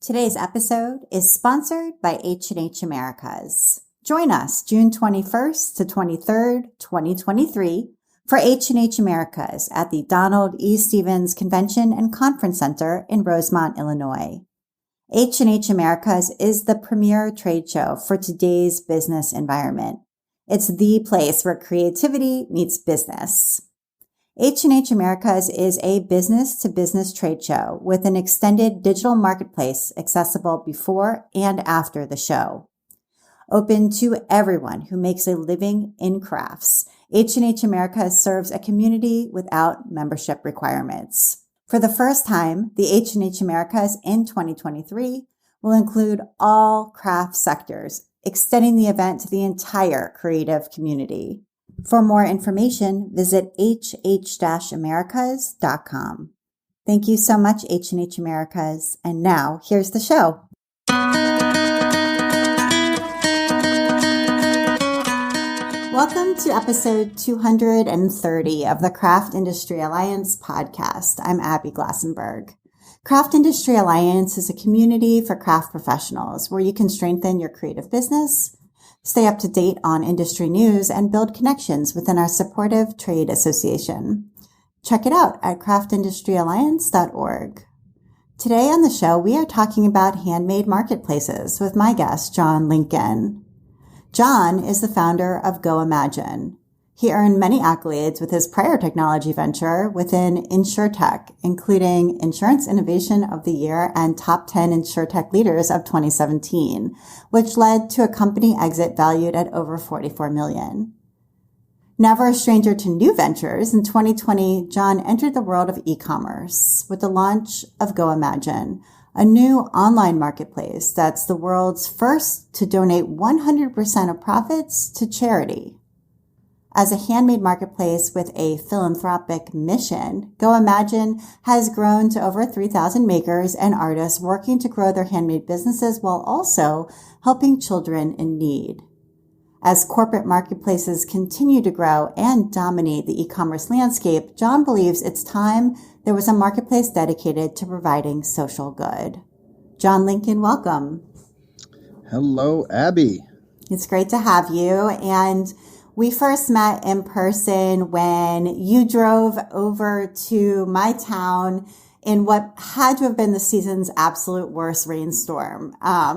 Today's episode is sponsored by H&H Americas. Join us June 21st to 23rd, 2023 for H&H Americas at the Donald E. Stevens Convention and Conference Center in Rosemont, Illinois. H&H Americas is the premier trade show for today's business environment. It's the place where creativity meets business. H&H Americas is a business-to-business trade show with an extended digital marketplace accessible before and after the show. Open to everyone who makes a living in crafts, H&H Americas serves a community without membership requirements. For the first time, the H&H Americas in 2023 will include all craft sectors, extending the event to the entire creative community. For more information, visit hh-americas.com. Thank you so much, H&H Americas. And now, here's the show. Welcome to episode 230 of the Craft Industry Alliance podcast. I'm Abby Glassenberg. Craft Industry Alliance is a community for craft professionals where you can strengthen your creative business, stay up to date on industry news, and build connections within our supportive trade association. Check it out at craftindustrｙalliance.org. Today on the show, we are talking about handmade marketplaces with my guest, Jon Lincoln. Jon is the founder of Goimagine. He earned many accolades with his prior technology venture within InsurTech, including Insurance Innovation of the Year and Top 10 InsurTech Leaders of 2017, which led to a company exit valued at over $44 million. Never a stranger to new ventures, in 2020, Jon entered the world of ecommerce with the launch of Goimagine, a new online marketplace that's the world's first to donate 100% of profits to charity. As a handmade marketplace with a philanthropic mission, Goimagine has grown to over 3,000 makers and artists working to grow their handmade businesses while also helping children in need. As corporate marketplaces continue to grow and dominate the e-commerce landscape, Jon believes it's time there was a marketplace dedicated to providing social good. Jon Lincoln, welcome. Hello, Abby. It's great to have you. And we first met in person when you drove over to my town in what had to have been the season's absolute worst rainstorm. I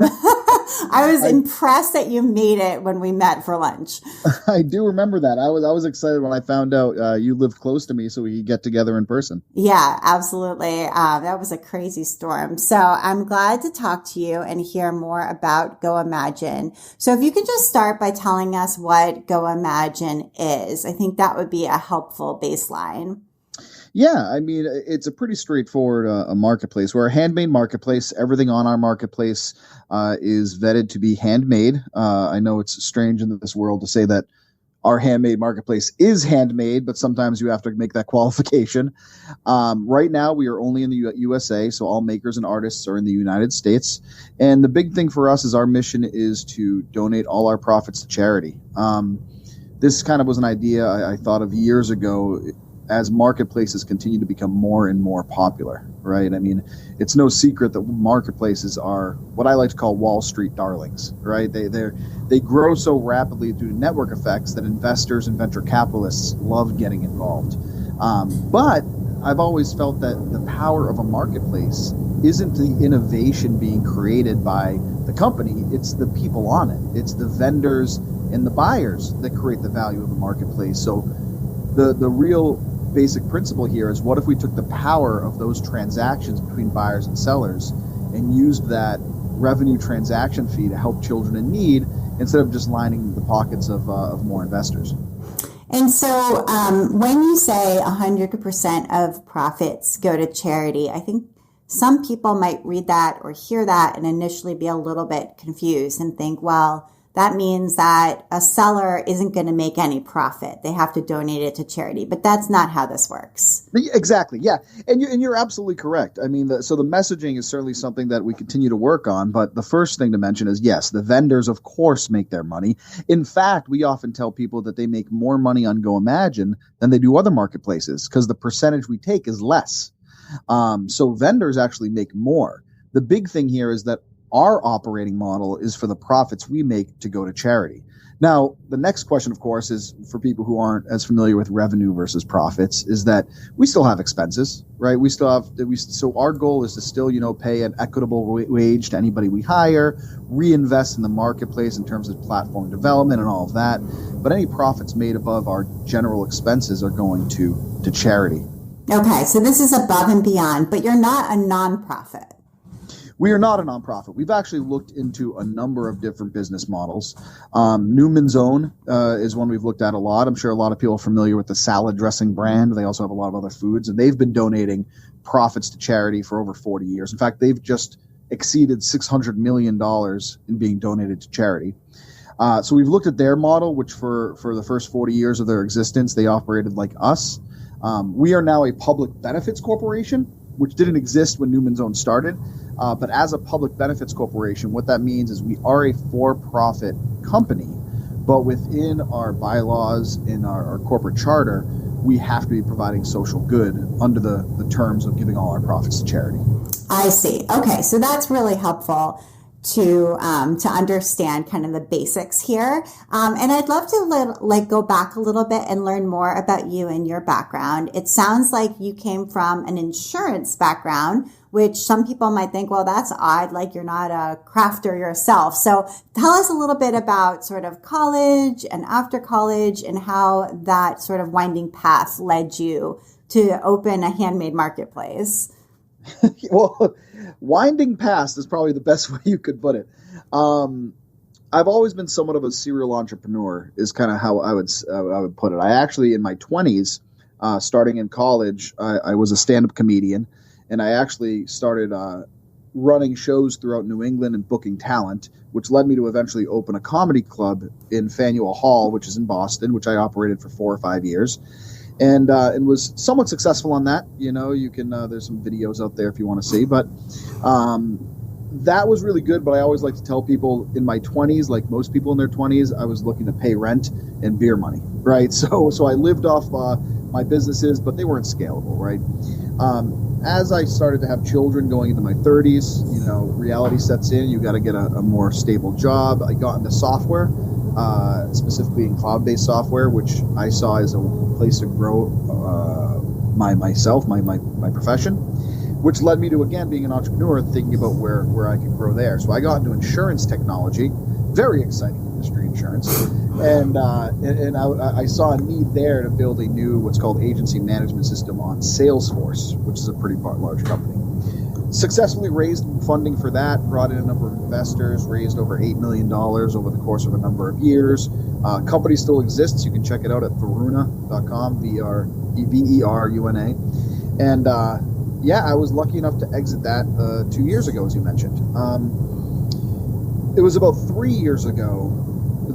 was impressed that you made it when we met for lunch. I do remember that. I was excited when I found out you lived close to me so we could get together in person. Yeah, absolutely. That was a crazy storm. So I'm glad to talk to you and hear more about Goimagine. So if you could just start by telling us what Goimagine is, I think that would be a helpful baseline. Yeah, I mean, it's a pretty straightforward a marketplace. We're a handmade marketplace. Everything on our marketplace is vetted to be handmade. I know it's strange in this world to say that our handmade marketplace is handmade, but sometimes you have to make that qualification. Right now, we are only in the USA, so all makers and artists are in the United States. And the big thing for us is our mission is to donate all our profits to charity. This kind of was an idea I thought of years ago as marketplaces continue to become more and more popular, right? I mean, it's no secret that marketplaces are what I like to call Wall Street darlings, right? They grow so rapidly due to network effects that investors and venture capitalists love getting involved. But I've always felt that the power of a marketplace isn't the innovation being created by the company, it's the people on it. It's the vendors and the buyers that create the value of a marketplace. So the real basic principle here is, what if we took the power of those transactions between buyers and sellers and used that revenue transaction fee to help children in need instead of just lining the pockets of more investors? And so when you say 100% of profits go to charity, I think some people might read that or hear that and initially be a little bit confused and think, well, that means that a seller isn't going to make any profit. They have to donate it to charity. But that's not how this works. Exactly. Yeah. And you're absolutely correct. I mean, so the messaging is certainly something that we continue to work on. But the first thing to mention is, yes, the vendors, of course, make their money. In fact, we often tell people that they make more money on Goimagine than they do other marketplaces because the percentage we take is less. So vendors actually make more. The big thing here is that our operating model is for the profits we make to go to charity. Now, the next question, of course, is for people who aren't as familiar with revenue versus profits, is that we still have expenses, right? So our goal is to still, pay an equitable wage to anybody we hire, reinvest in the marketplace in terms of platform development and all of that. But any profits made above our general expenses are going to charity. Okay, so this is above and beyond, but you're not a nonprofit. We are not a nonprofit. We've actually looked into a number of different business models. Newman's Own is one we've looked at a lot. I'm sure a lot of people are familiar with the salad dressing brand. They also have a lot of other foods, and they've been donating profits to charity for over 40 years. In fact, they've just exceeded $600 million in being donated to charity. So we've looked at their model, which for the first 40 years of their existence, they operated like us. We are now a public benefits corporation, which didn't exist when Newman's Own started. But as a public benefits corporation, what that means is we are a for-profit company, but within our bylaws, in our corporate charter, we have to be providing social good under the terms of giving all our profits to charity. I see. Okay, so that's really helpful to understand kind of the basics here. And I'd love to go back a little bit and learn more about you and your background. It sounds like you came from an insurance background, which some people might think, well, that's odd, like you're not a crafter yourself. So tell us a little bit about sort of college and after college and how that sort of winding path led you to open a handmade marketplace. Well, winding past is probably the best way you could put it. I've always been somewhat of a serial entrepreneur is kind of how I would put it. I actually, in my 20s, starting in college, I was a stand-up comedian, and I actually started running shows throughout New England and booking talent, which led me to eventually open a comedy club in Faneuil Hall, which is in Boston, which I operated for 4 or 5 years. And was somewhat successful on that. You can there's some videos out there if you want to see. But that was really good. But I always like to tell people in my 20s, like most people in their 20s, I was looking to pay rent and beer money, right? So I lived off my businesses, but they weren't scalable, right? As I started to have children going into my 30s, reality sets in. You got to get a more stable job. I got into software. Specifically in cloud-based software, which I saw as a place to grow my profession, which led me to, again, being an entrepreneur, thinking about where I could grow there. So I got into insurance technology, very exciting industry, insurance, and I saw a need there to build a new what's called agency management system on Salesforce, which is a pretty large company. Successfully raised funding for that, brought in a number of investors, raised over $8 million over the course of a number of years. Company still exists. You can check it out at veruna.com, Veruna. And I was lucky enough to exit that 2 years ago, as you mentioned. It was about 3 years ago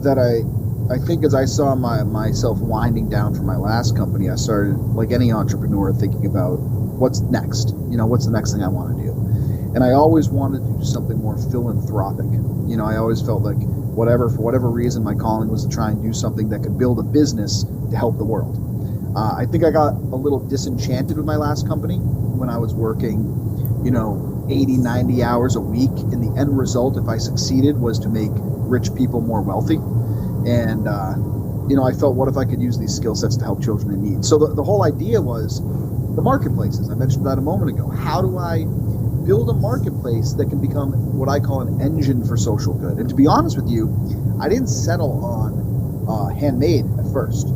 that I think as I saw myself winding down from my last company, I started, like any entrepreneur, thinking about what's next. What's the next thing I want to do? And I always wanted to do something more philanthropic. I always felt like for whatever reason, my calling was to try and do something that could build a business to help the world. I think I got a little disenchanted with my last company when I was working, 80, 90 hours a week. And the end result, if I succeeded, was to make rich people more wealthy. And, I felt, what if I could use these skill sets to help children in need? So the whole idea was the marketplaces. I mentioned that a moment ago. How do I build a marketplace that can become what I call an engine for social good? And to be honest with you, I didn't settle on handmade at first.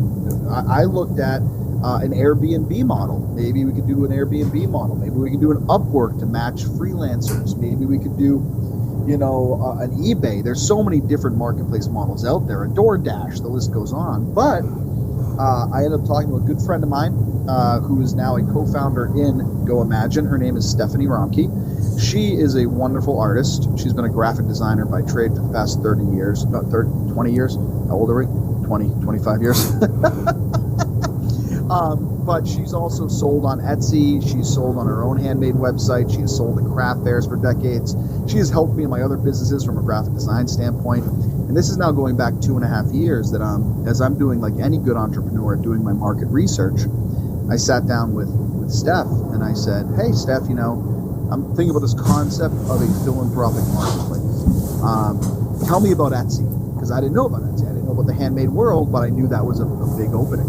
I looked at an Airbnb model. Maybe we could do an Airbnb model. Maybe we could do an Upwork to match freelancers. Maybe we could do, an eBay. There's so many different marketplace models out there. A DoorDash, the list goes on. But I ended up talking to a good friend of mine who is now a co-founder in Goimagine. Her name is Stephanie Romke. She is a wonderful artist. She's been a graphic designer by trade for the past 20 years. How old are we? 25 years. But she's also sold on Etsy. She's sold on her own handmade website. She has sold at craft fairs for decades. She has helped me in my other businesses from a graphic design standpoint. And this is now going back 2.5 years that as I'm doing, like any good entrepreneur, doing my market research, I sat down with Steph and I said, hey, Steph, I'm thinking about this concept of a philanthropic marketplace. Tell me about Etsy, because I didn't know about Etsy. I didn't know about the handmade world, but I knew that was a big opening.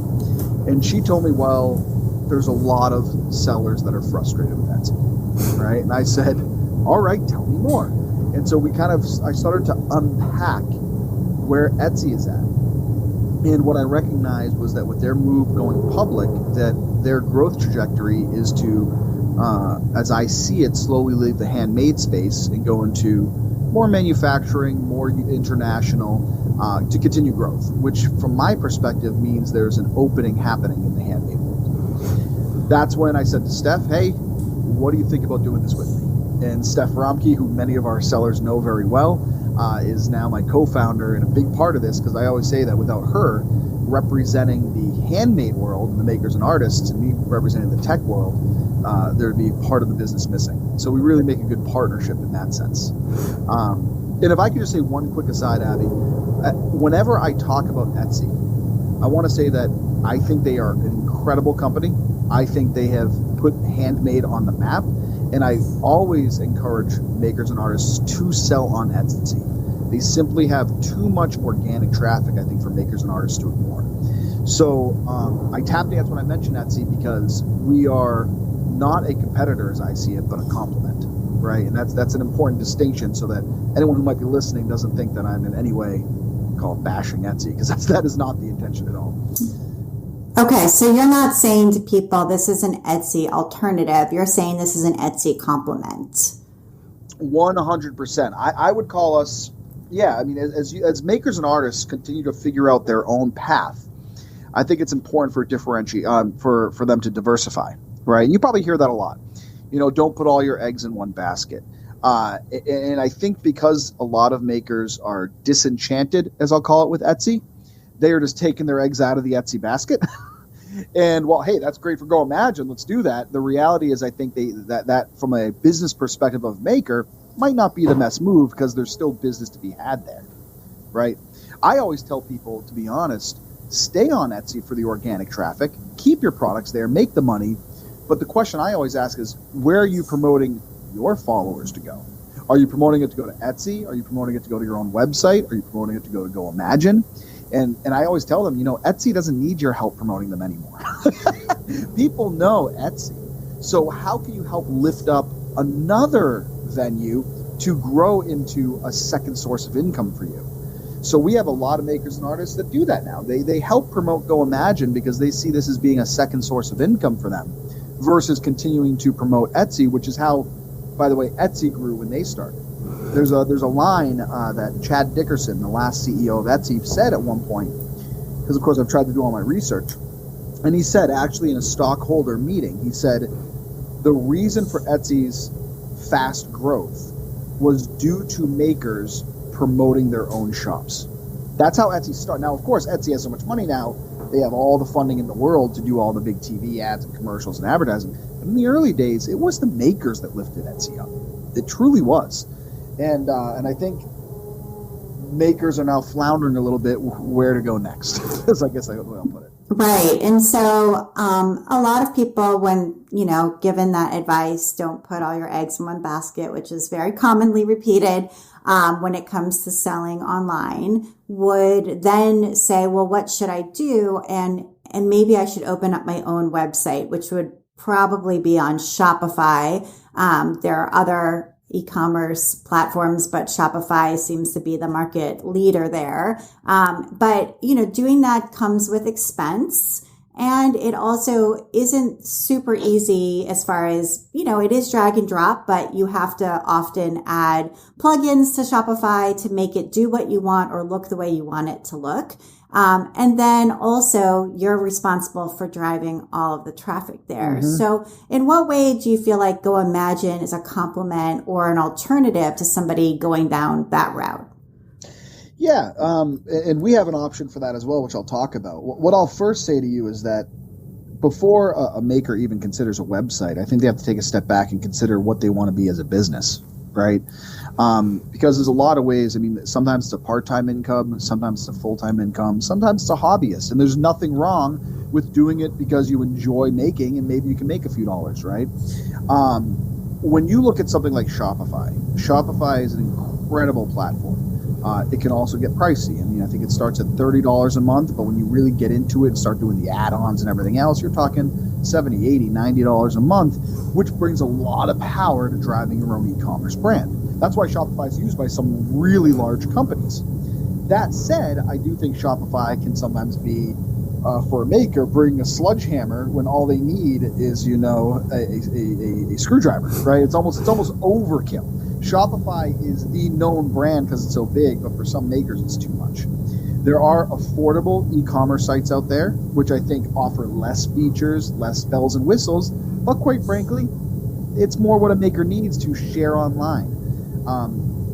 And she told me, well, there's a lot of sellers that are frustrated with Etsy, right? And I said, all right, tell me more. And so I started to unpack where Etsy is at. And what I recognized was that with their move going public, that their growth trajectory is to, as I see it, slowly leave the handmade space and go into more manufacturing, more international, to continue growth, which from my perspective means there's an opening happening in the handmade world. That's when I said to Steph, hey, what do you think about doing this with me? And Steph Romke, who many of our sellers know very well, is now my co-founder and a big part of this, because I always say that without her representing the handmade world and the makers and artists, and me representing the tech world, there'd be part of the business missing. So we really make a good partnership in that sense. And if I could just say one quick aside, Abby, whenever I talk about Etsy, I want to say that I think they are an incredible company. I think they have put handmade on the map. And I always encourage makers and artists to sell on Etsy. They simply have too much organic traffic, I think, for makers and artists to ignore. So I tap dance when I mention Etsy because we are not a competitor, as I see it, but a complement, right? And that's an important distinction, so that anyone who might be listening doesn't think that I'm in any way bashing Etsy, because that is not the intention at all. Okay, so you're not saying to people this is an Etsy alternative. You're saying this is an Etsy complement. 100%. I would call us, I mean, as makers and artists continue to figure out their own path, I think it's important for for them to diversify, right? And you probably hear that a lot. Don't put all your eggs in one basket. And I think because a lot of makers are disenchanted, as I'll call it, with Etsy, they are just taking their eggs out of the Etsy basket. And, well, hey, that's great for Goimagine. Let's do that. The reality is I think that from a business perspective of maker might not be the best move, because there's still business to be had there, right? I always tell people, to be honest, stay on Etsy for the organic traffic. Keep your products there. Make the money. But the question I always ask is, where are you promoting your followers to go? Are you promoting it to go to Etsy? Are you promoting it to go to your own website? Are you promoting it to go to Goimagine? And I always tell them, Etsy doesn't need your help promoting them anymore. People know Etsy. So how can you help lift up another venue to grow into a second source of income for you? So we have a lot of makers and artists that do that now. They help promote Goimagine because they see this as being a second source of income for them, versus continuing to promote Etsy, which is how, by the way, Etsy grew when they started. There's a line that Chad Dickerson, the last CEO of Etsy, said at one point, because of course I've tried to do all my research, and he said, actually in a stockholder meeting, he said the reason for Etsy's fast growth was due to makers promoting their own shops. That's how Etsy started. Now, of course, Etsy has so much money now, they have all the funding in the world to do all the big TV ads and commercials and advertising. But in the early days, it was the makers that lifted Etsy up. It truly was. And I think makers are now floundering a little bit where to go next. Is I guess the way I'll put it. Right. And so a lot of people, when, given that advice, don't put all your eggs in one basket, which is very commonly repeated when it comes to selling online, would then say, well, what should I do? And maybe I should open up my own website, which would probably be on Shopify. There are other e-commerce platforms, but Shopify seems to be the market leader there. But, doing that comes with expense, and it also isn't super easy as far as, it is drag and drop, but you have to often add plugins to Shopify to make it do what you want or look the way you want it to look. And then also you're responsible for driving all of the traffic there. Mm-hmm. So in what way do you feel like Goimagine is a complement or an alternative to somebody going down that route? Yeah. And we have an option for that as well, which I'll talk about. What I'll first say to you is that before a maker even considers a website, I think they have to take a step back and consider what they want to be as a business, right? Because there's a lot of ways. I mean, sometimes it's a part-time income, sometimes it's a full-time income, sometimes it's a hobbyist, and there's nothing wrong with doing it because you enjoy making, and maybe you can make a few dollars, right? when you look at something like Shopify is an incredible platform. It can also get pricey. I mean, I think it starts at $30 a month, but when you really get into it and start doing the add-ons and everything else, you're talking $70, $80, $90 a month, which brings a lot of power to driving your own e-commerce brand. That's why Shopify is used by some really large companies. That said, I do think Shopify can sometimes be, for a maker, bring a sledgehammer when all they need is, a screwdriver, right? It's almost overkill. Shopify is the known brand because it's so big, but for some makers, it's too much. There are affordable e-commerce sites out there, which I think offer less features, less bells and whistles, but quite frankly, it's more what a maker needs to share online.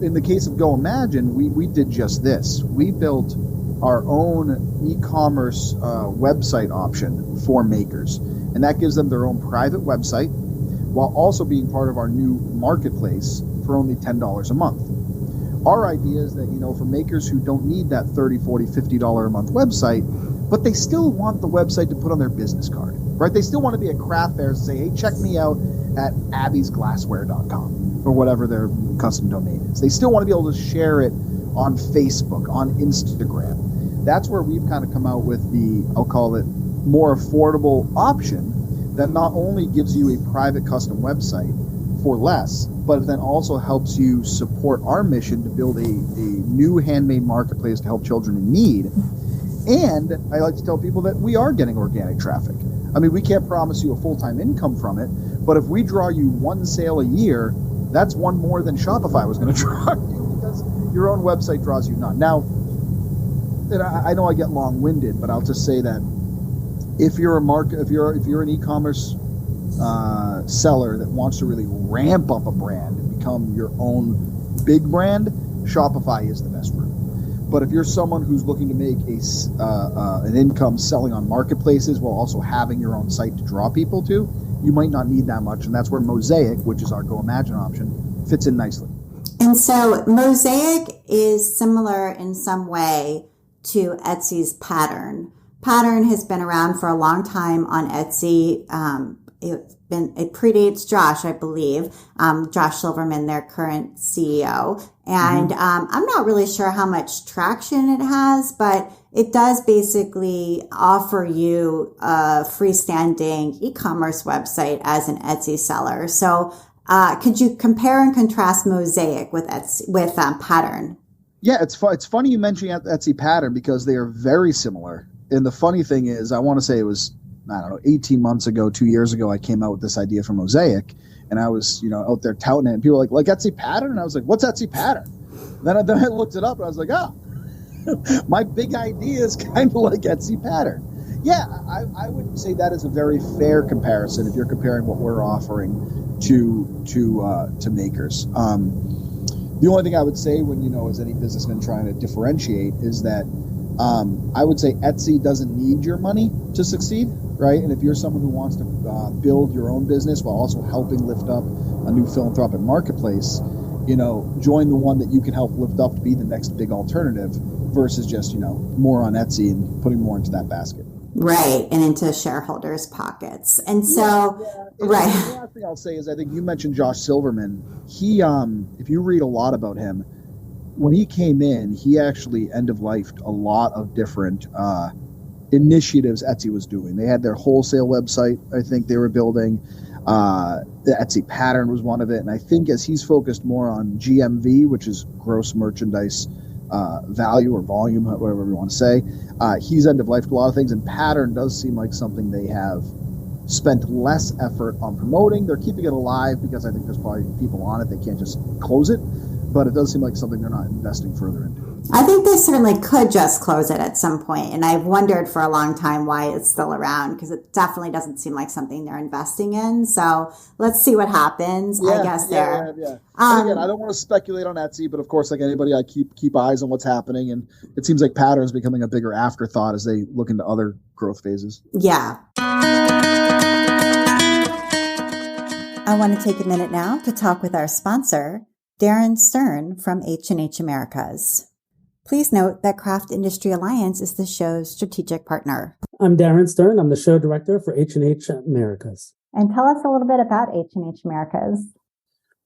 In the case of Goimagine, we did just this. We built our own e-commerce website option for makers, and that gives them their own private website while also being part of our new marketplace for only $10 a month. Our idea is that, for makers who don't need that $30, $40, $50 a month website, but they still want the website to put on their business card, right? They still want to be at craft fairs and say, hey, check me out at abbysglassware.com or whatever their custom domain is. They still want to be able to share it on Facebook, on Instagram. That's where we've kind of come out with I'll call it, more affordable option that not only gives you a private custom website for less, but then also helps you support our mission to build a new handmade marketplace to help children in need. And I like to tell people that we are getting organic traffic. I mean, we can't promise you a full-time income from it, but if we draw you one sale a year, that's one more than Shopify was going to draw you, because your own website draws you none. Now, and I know I get long-winded, but I'll just say that if you're an e-commerce seller that wants to really ramp up a brand and become your own big brand, Shopify is the best route. But if you're someone who's looking to make an income selling on marketplaces while also having your own site to draw people to, you might not need that much, and that's where Mosaic, which is our Goimagine option, fits in nicely. And so Mosaic is similar in some way to Etsy's Pattern. Pattern has been around for a long time on Etsy. It predates Josh, I believe, Josh Silverman, their current CEO. And I'm not really sure how much traction it has, but it does basically offer you a freestanding e-commerce website as an Etsy seller. So could you compare and contrast Mosaic with Pattern? Yeah, it's funny you mentioning Etsy Pattern because they are very similar. And the funny thing is, I want to say it was, 18 months ago, 2 years ago, I came out with this idea for Mosaic, and I was, out there touting it, and people were like Etsy Pattern? And I was like, what's Etsy Pattern? Then I looked it up, and I was like, oh, my big idea is kind of like Etsy Pattern. Yeah, I would say that is a very fair comparison if you're comparing what we're offering to makers. The only thing I would say when, as any businessman trying to differentiate is that I would say Etsy doesn't need your money to succeed, right? And if you're someone who wants to build your own business while also helping lift up a new philanthropic marketplace, join the one that you can help lift up to be the next big alternative versus just, more on Etsy and putting more into that basket. Right, and into shareholders' pockets. And so, right. The last thing I'll say is I think you mentioned Josh Silverman. He, if you read a lot about him, when he came in, he actually end-of-lifed a lot of different initiatives Etsy was doing. They had their wholesale website, I think they were building. The Etsy Pattern was one of it. And I think as he's focused more on GMV, which is gross merchandise value or volume, whatever you want to say, he's end-of-lifed a lot of things. And Pattern does seem like something they have spent less effort on promoting. They're keeping it alive because I think there's probably people on it. They can't just close it. But it does seem like something they're not investing further into. I think they certainly could just close it at some point, and I've wondered for a long time why it's still around, because it definitely doesn't seem like something they're investing in. So let's see what happens. Yeah, I guess there. Yeah. Again, I don't want to speculate on Etsy, but of course, like anybody, I keep eyes on what's happening, and it seems like Pattern is becoming a bigger afterthought as they look into other growth phases. Yeah. I want to take a minute now to talk with our sponsor, Darren Stern from H&H Americas. Please note that Craft Industry Alliance is the show's strategic partner. I'm Darren Stern. I'm the show director for H&H Americas. And tell us a little bit about H&H Americas.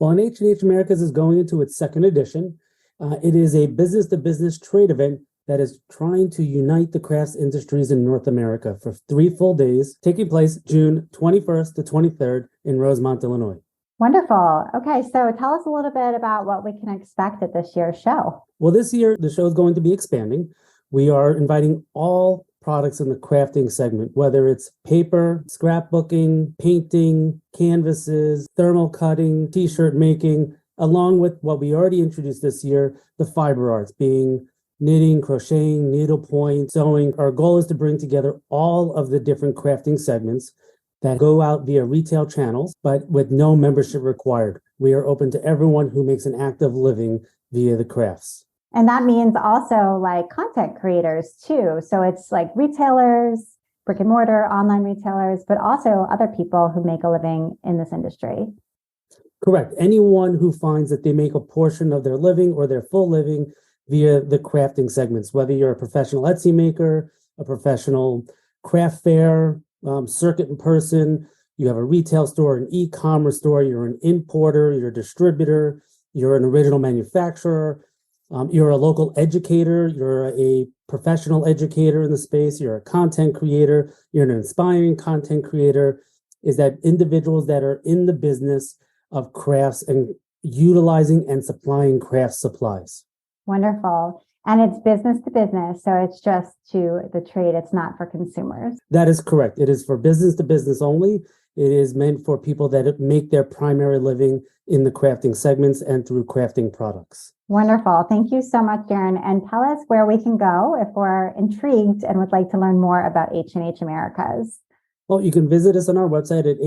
Well, and H&H Americas is going into its second edition. It is a business-to-business trade event that is trying to unite the crafts industries in North America for 3 full days, taking place June 21st to 23rd in Rosemont, Illinois. Wonderful. Okay, so tell us a little bit about what we can expect at this year's show. Well, this year, the show is going to be expanding. We are inviting all products in the crafting segment, whether it's paper, scrapbooking, painting, canvases, thermal cutting, t-shirt making, along with what we already introduced this year, the fiber arts, being knitting, crocheting, needlepoint, sewing. Our goal is to bring together all of the different crafting segments that go out via retail channels, but with no membership required. We are open to everyone who makes an active living via the crafts. And that means also like content creators too. So it's like retailers, brick and mortar, online retailers, but also other people who make a living in this industry. Correct. Anyone who finds that they make a portion of their living or their full living via the crafting segments, whether you're a professional Etsy maker, a professional craft fair, circuit person, you have a retail store, an e-commerce store, you're an importer, you're a distributor, you're an original manufacturer, you're a local educator, you're a professional educator in the space, you're a content creator, you're an inspiring content creator, is that individuals that are in the business of crafts and utilizing and supplying craft supplies. Wonderful. And it's business to business. So it's just to the trade. It's not for consumers. That is correct. It is for business to business only. It is meant for people that make their primary living in the crafting segments and through crafting products. Wonderful. Thank you so much, Darren. And tell us where we can go if we're intrigued and would like to learn more about H&H Americas. Well, you can visit us on our website at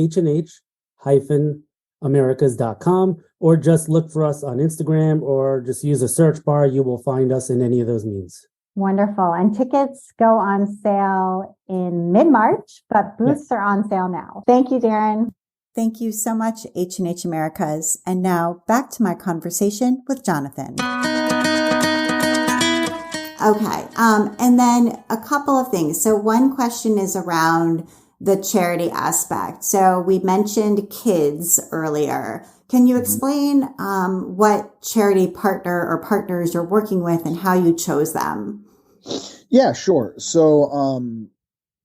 hnh-americas.com, or just look for us on Instagram, or just use a search bar. You will find us in any of those means. Wonderful. And tickets go on sale in mid-March, but booths are on sale now. Thank you, Darren. Thank you so much, H&H Americas. And now back to my conversation with Jonathan. Okay. And then a couple of things. So one question is around the charity aspect. So we mentioned kids earlier. Can you explain what charity partner or partners you're working with and how you chose them? Yeah, sure. So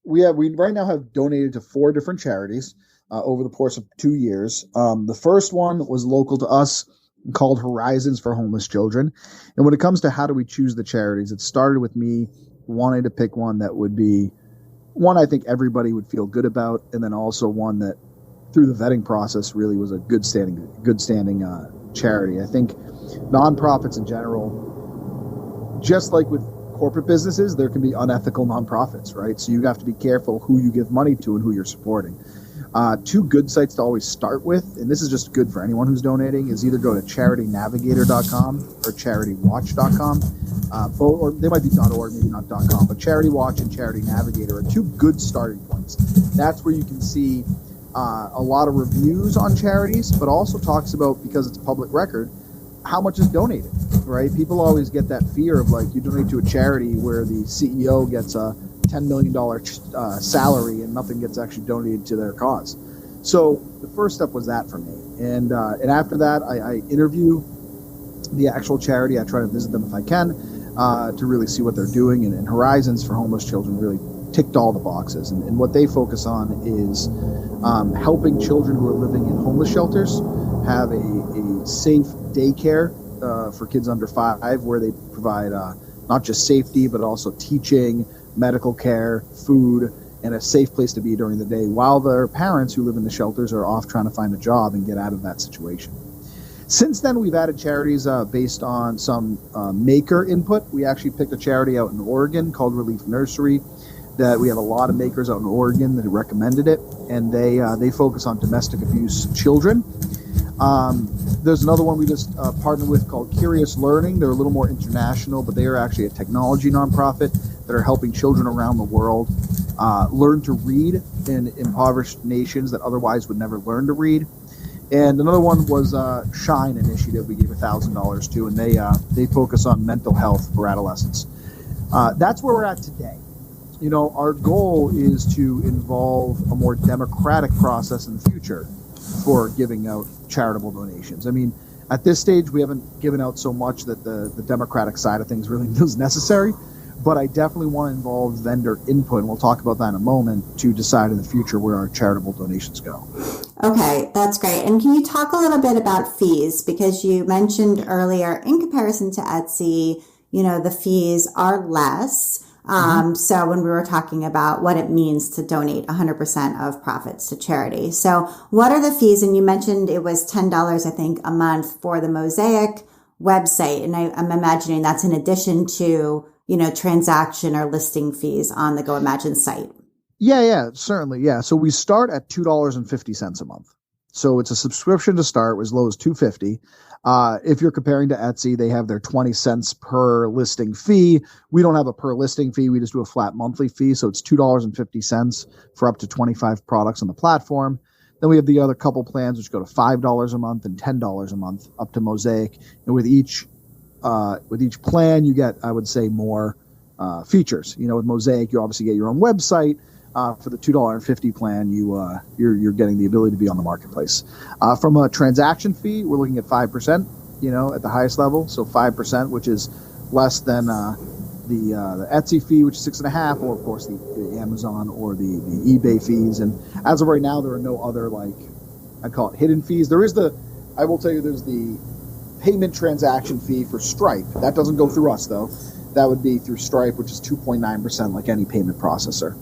we right now have donated to 4 different charities over the course of 2 years. The first one was local to us, called Horizons for Homeless Children. And when it comes to how do we choose the charities, it started with me wanting to pick one that would be one I think everybody would feel good about, and then also one that through the vetting process really was a good standing charity. I think nonprofits in general, just like with corporate businesses, there can be unethical nonprofits, right? So you have to be careful who you give money to and who you're supporting. 2 good sites to always start with, and this is just good for anyone who's donating, is either go to charitynavigator.com or charitywatch.com. Both, or they might be .org, maybe not .com, but Charity Watch and Charity Navigator are 2 good starting points. That's where you can see a lot of reviews on charities, but also talks about, because it's public record, how much is donated, right? People always get that fear of like, you donate to a charity where the CEO gets a $10 million salary and nothing gets actually donated to their cause. So the first step was that for me. And after that, I interview the actual charity. I try to visit them if I can to really see what they're doing. And Horizons for Homeless Children really ticked all the boxes. And what they focus on is helping children who are living in homeless shelters have a safe daycare for kids under 5, where they provide not just safety, but also teaching, medical care, food, and a safe place to be during the day, while their parents who live in the shelters are off trying to find a job and get out of that situation. Since then, we've added charities based on some maker input. We actually picked a charity out in Oregon called Relief Nursery. That we have a lot of makers out in Oregon that recommended it, and they focus on domestic abuse children. There's another one we just partnered with called Curious Learning. They're a little more international, but they are actually a technology nonprofit that are helping children around the world learn to read in impoverished nations that otherwise would never learn to read. And another one was Shine Initiative we gave $1,000 to, and they focus on mental health for adolescents. That's where we're at today. You know, our goal is to involve a more democratic process in the future. for giving out charitable donations. I mean, at this stage, we haven't given out so much that the democratic side of things really is necessary, but I definitely want to involve vendor input, and we'll talk about that in a moment, to decide in the future where our charitable donations go. Okay, that's great. And can you talk a little bit about fees? Because you mentioned earlier, in comparison to Etsy, the fees are less. So when we were talking about what it means to donate 100% of profits to charity. So what are the fees? And you mentioned it was $10, I think, a month for the Mosaic website. And I'm imagining that's in addition to, transaction or listing fees on the Goimagine site. Yeah, certainly. Yeah. So we start at $2.50 a month. So it's a subscription to start, as low as $2.50. If you're comparing to Etsy, they have their 20 cents per listing fee. We don't have a per listing fee. We just do a flat monthly fee. So it's $2.50 for up to 25 products on the platform. Then we have the other couple plans, which go to $5 a month and $10 a month up to Mosaic. And with each plan, you get, I would say, more features. With Mosaic, you obviously get your own website. For the $2.50 plan, you're getting the ability to be on the marketplace. From a transaction fee, we're looking at 5%. At the highest level, so 5%, which is less than the Etsy fee, which is 6.5%, or of course the Amazon or the eBay fees. And as of right now, there are no other I'd call it hidden fees. There's the payment transaction fee for Stripe. That doesn't go through us though. That would be through Stripe, which is 2.9%, like any payment processor.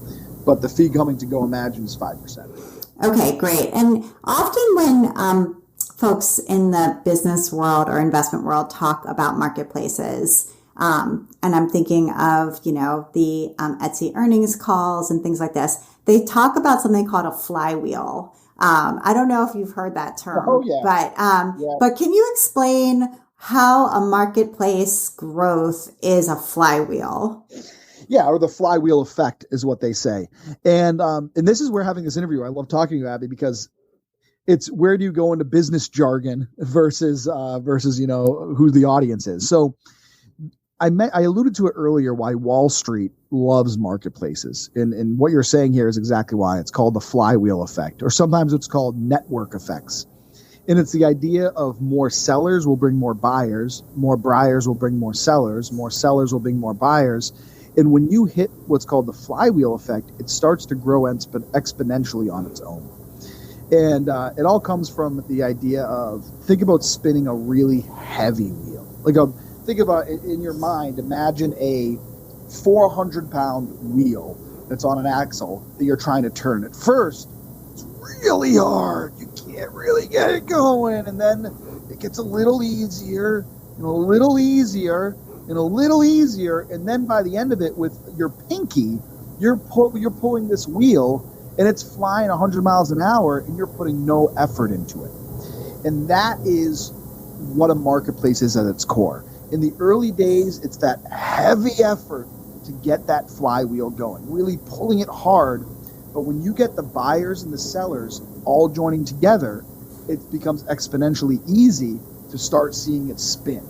But the fee coming to Goimagine is 5%. Okay, great. And often when folks in the business world or investment world talk about marketplaces, and I'm thinking of, the Etsy earnings calls and things like this, they talk about something called a flywheel. I don't know if you've heard that term. Oh, yeah. But can you explain how a marketplace growth is a flywheel? Yeah, or the flywheel effect is what they say. And this is where having this interview, I love talking to you, Abby, because it's where do you go into business jargon versus who the audience is. So I alluded to it earlier, why Wall Street loves marketplaces. And what you're saying here is exactly why. It's called the flywheel effect, or sometimes it's called network effects. And it's the idea of more sellers will bring more buyers will bring more sellers will bring more buyers. And when you hit what's called the flywheel effect, it starts to grow exponentially on its own. And it all comes from the idea of, think about spinning a really heavy wheel. Think about it in your mind. Imagine a 400-pound wheel that's on an axle that you're trying to turn. At first, it's really hard. You can't really get it going. And then it gets a little easier and a little easier and a little easier, and then by the end of it, with your pinky, you're pulling this wheel, and it's flying 100 miles an hour, and you're putting no effort into it. And that is what a marketplace is at its core. In the early days, it's that heavy effort to get that flywheel going, really pulling it hard. But when you get the buyers and the sellers all joining together, it becomes exponentially easy to start seeing it spin.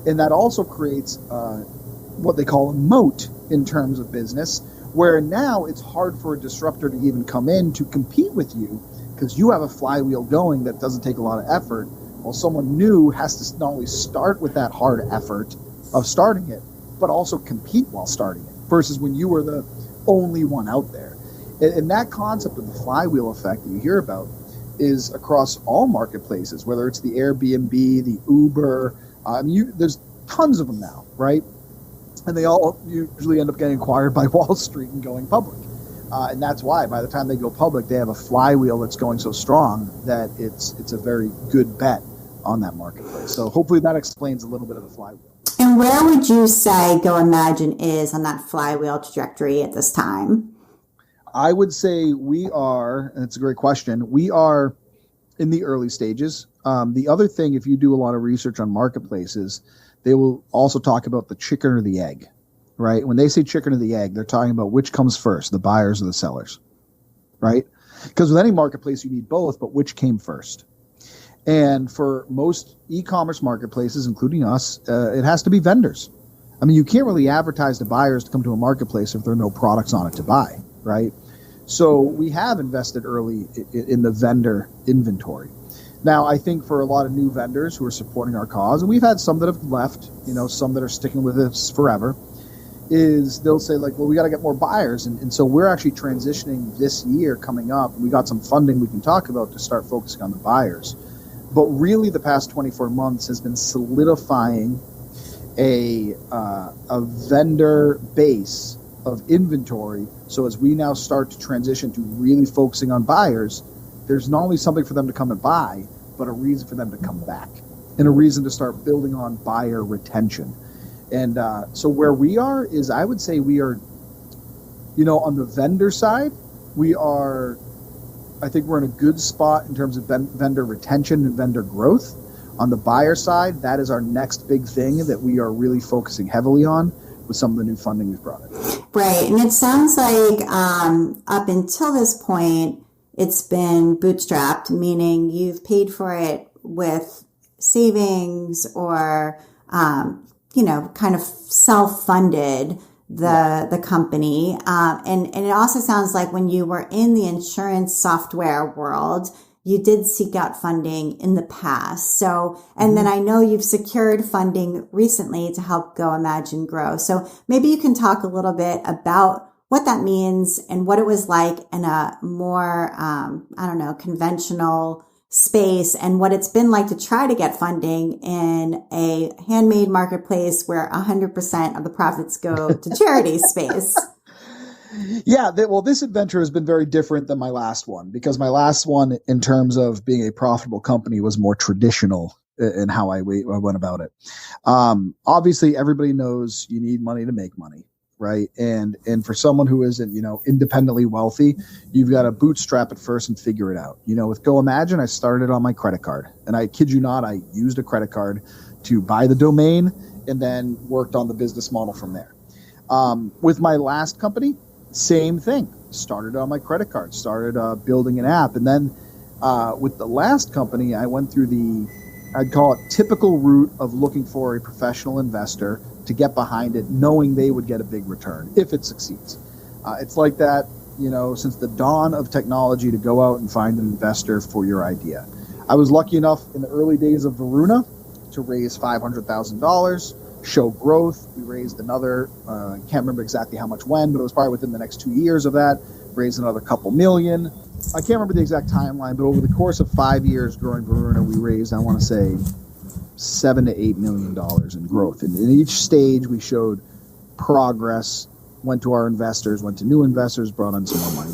And that also creates what they call a moat in terms of business, where now it's hard for a disruptor to even come in to compete with you because you have a flywheel going that doesn't take a lot of effort. Well, someone new has to not only start with that hard effort of starting it, but also compete while starting it, versus when you were the only one out there. And that concept of the flywheel effect that you hear about is across all marketplaces, whether it's the Airbnb, the Uber. There's tons of them now, right? And they all usually end up getting acquired by Wall Street and going public. And that's why by the time they go public, they have a flywheel that's going so strong that it's a very good bet on that marketplace. So hopefully that explains a little bit of the flywheel. And where would you say Goimagine is on that flywheel trajectory at this time? I would say we are, and it's a great question, we are in the early stages. The other thing, if you do a lot of research on marketplaces, they will also talk about the chicken or the egg, right? When they say chicken or the egg, they're talking about which comes first, the buyers or the sellers, right? Because with any marketplace, you need both, but which came first? And for most e-commerce marketplaces, including us, it has to be vendors. I mean, you can't really advertise to buyers to come to a marketplace if there are no products on it to buy, right? So we have invested early in the vendor inventory. Now, I think for a lot of new vendors who are supporting our cause, and we've had some that have left, some that are sticking with us forever, is they'll say like, well, we got to get more buyers. And so we're actually transitioning this year coming up. We got some funding we can talk about to start focusing on the buyers. But really the past 24 months has been solidifying a vendor base of inventory. So as we now start to transition to really focusing on buyers, there's not only something for them to come and buy, but a reason for them to come back and a reason to start building on buyer retention. And so where we are is, I would say we are, on the vendor side, I think we're in a good spot in terms of vendor retention and vendor growth. On the buyer side, that is our next big thing that we are really focusing heavily on with some of the new funding we've brought in. Right. And it sounds like up until this point, it's been bootstrapped, meaning you've paid for it with savings or, kind of self-funded the company. And it also sounds like when you were in the insurance software world, you did seek out funding in the past. So, and then I know you've secured funding recently to help Goimagine grow. So maybe you can talk a little bit about what that means and what it was like in a more, conventional space and what it's been like to try to get funding in a handmade marketplace where 100% of the profits go to charity space. Yeah, this adventure has been very different than my last one, because my last one, in terms of being a profitable company, was more traditional in how I went about it. Obviously, everybody knows you need money to make money, right? And for someone who isn't, independently wealthy, you've got to bootstrap it first and figure it out. With Goimagine, I started on my credit card, and I kid you not, I used a credit card to buy the domain and then worked on the business model from there. With my last company, same thing. Started on my credit card, started building an app. And then with the last company, I went through I'd call it typical route of looking for a professional investor to get behind it, knowing they would get a big return if it succeeds. It's like that, since the dawn of technology, to go out and find an investor for your idea. I was lucky enough in the early days of Varuna to raise $500,000. Show growth. We raised another, I can't remember exactly how much when, but it was probably within the next 2 years of that, raised another couple million. I can't remember the exact timeline, but over the course of 5 years growing Varuna, we raised, I want to say, $7 to $8 million in growth. And in each stage, we showed progress, went to our investors, went to new investors, brought in some more money.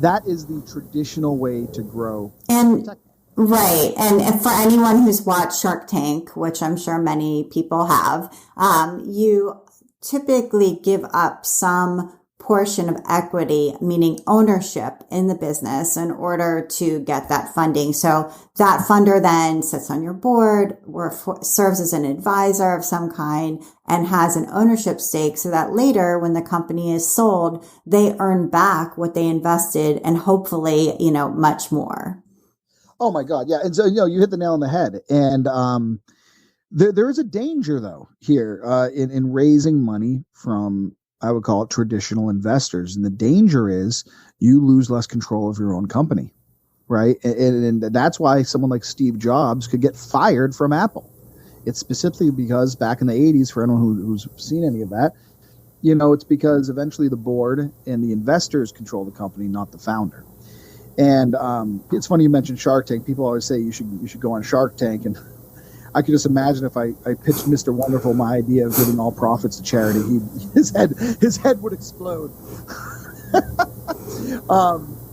That is the traditional way to grow. And right. And for anyone who's watched Shark Tank, which I'm sure many people have, you typically give up some portion of equity, meaning ownership in the business, in order to get that funding. So that funder then sits on your board or serves as an advisor of some kind and has an ownership stake, so that later when the company is sold, they earn back what they invested and hopefully, much more. Oh my God. Yeah. And so, you hit the nail on the head. And there is a danger though here in raising money from, I would call it, traditional investors. And the danger is you lose less control of your own company, right? And that's why someone like Steve Jobs could get fired from Apple. It's specifically because back in the 80s, for anyone who's seen any of that, it's because eventually the board and the investors control the company, not the founder. And it's funny you mentioned Shark Tank. People always say you should go on Shark Tank, and I could just imagine if I pitched Mr. Wonderful my idea of giving all profits to charity, his head would explode.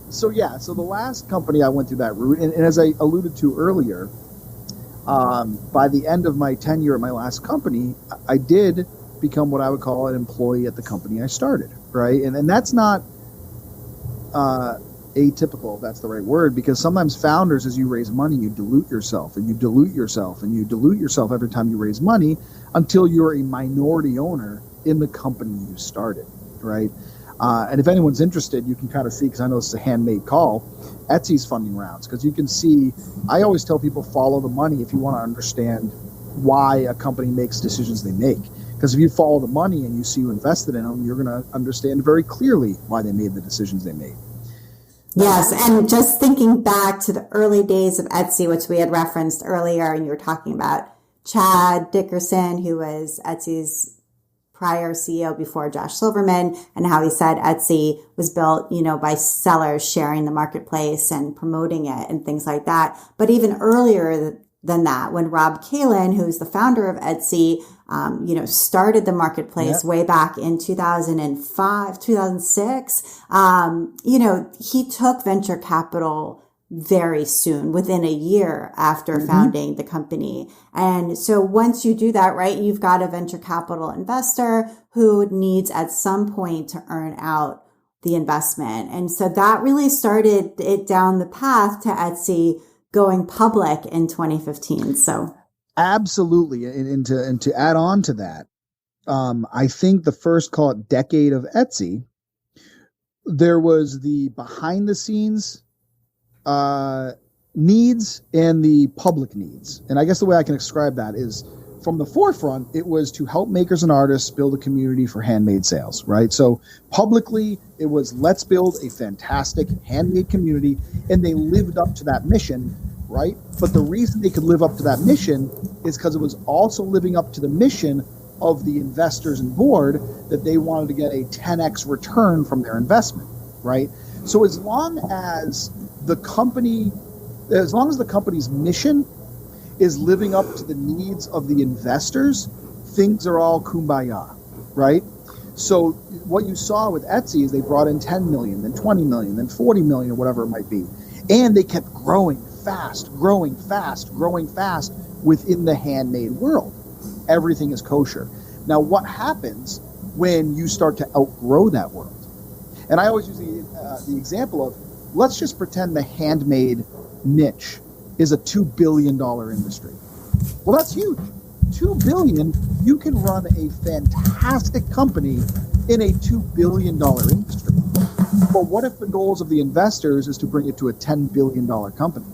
So the last company I went through that route, and as I alluded to earlier, by the end of my tenure at my last company, I did become what I would call an employee at the company I started, right? And that's not atypical, if that's the right word, because sometimes founders, as you raise money, you dilute yourself and you dilute yourself and you dilute yourself every time you raise money until you're a minority owner in the company you started, right? And if anyone's interested, you can kind of see, because I know it's a handmade call, Etsy's funding rounds, because you can see, I always tell people follow the money if you want to understand why a company makes decisions they make. Because if you follow the money and you see who invested in them, you're going to understand very clearly why they made the decisions they made. Yes, and just thinking back to the early days of Etsy, which we had referenced earlier, and you were talking about Chad Dickerson, who was Etsy's prior CEO before Josh Silverman, and how he said Etsy was built, by sellers sharing the marketplace and promoting it and things like that. But even earlier than that, when Rob Kalin, who's the founder of Etsy, started the marketplace way back in 2005, 2006, he took venture capital very soon, within a year after founding the company. And so once you do that, right, you've got a venture capital investor who needs at some point to earn out the investment. And so that really started it down the path to Etsy going public in 2015. So absolutely. And to add on to that, I think the first, call it, decade of Etsy, there was the behind the scenes needs and the public needs. And I guess the way I can describe that is, from the forefront, it was to help makers and artists build a community for handmade sales, right? So publicly, it was, let's build a fantastic handmade community, and they lived up to that mission, right? But the reason they could live up to that mission is because it was also living up to the mission of the investors and board, that they wanted to get a 10x return from their investment, right? So as long as the company's mission is living up to the needs of the investors, things are all kumbaya, right? So what you saw with Etsy is they brought in 10 million, then 20 million, then 40 million, or whatever it might be. And they kept growing fast within the handmade world. Everything is kosher. Now, what happens when you start to outgrow that world? And I always use the example of, let's just pretend the handmade niche is a $2 billion industry. Well, that's huge. $2 billion, you can run a fantastic company in a $2 billion industry. But what if the goals of the investors is to bring it to a $10 billion company?